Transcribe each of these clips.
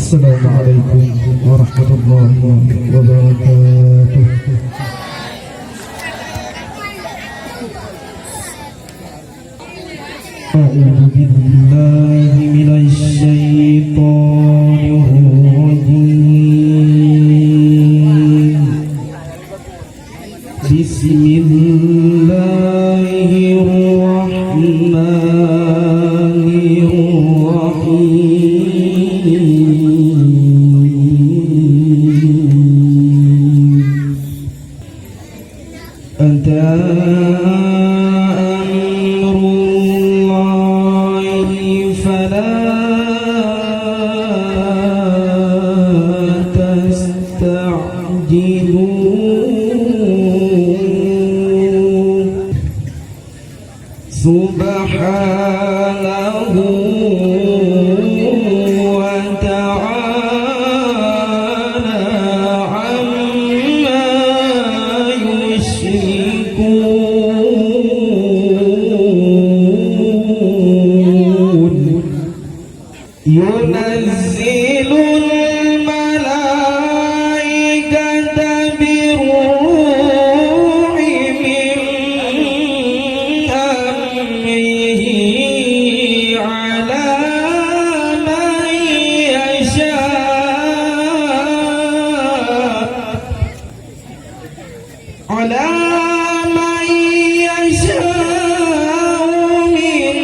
السلام عليكم ورحمة الله وبركاته. أعوذ بالله من الشيطان الرجيم. بسم الله الرحمن الرحيم. أنت أمر الله فلا تستعجلوه سبحانه وتعالى عما يشركون. ينزل الملائكة بالروح من أمره على من يشاء من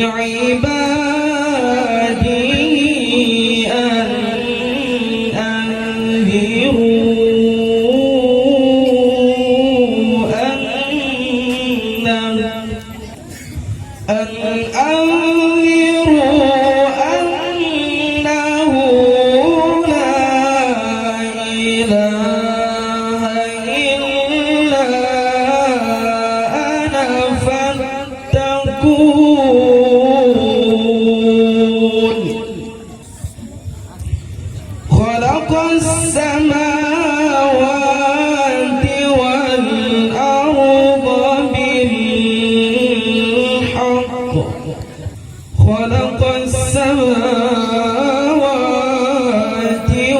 عباده أن أنذروا أنه لا إله إلا أنا فاتقون. خلق السماوات والأرض بالحق. خلق السماوات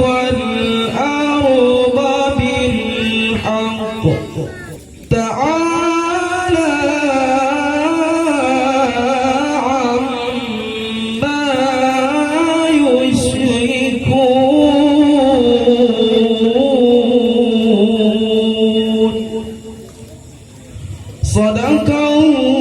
والأرض بالحق. تعالى عما يشركون. صدق الله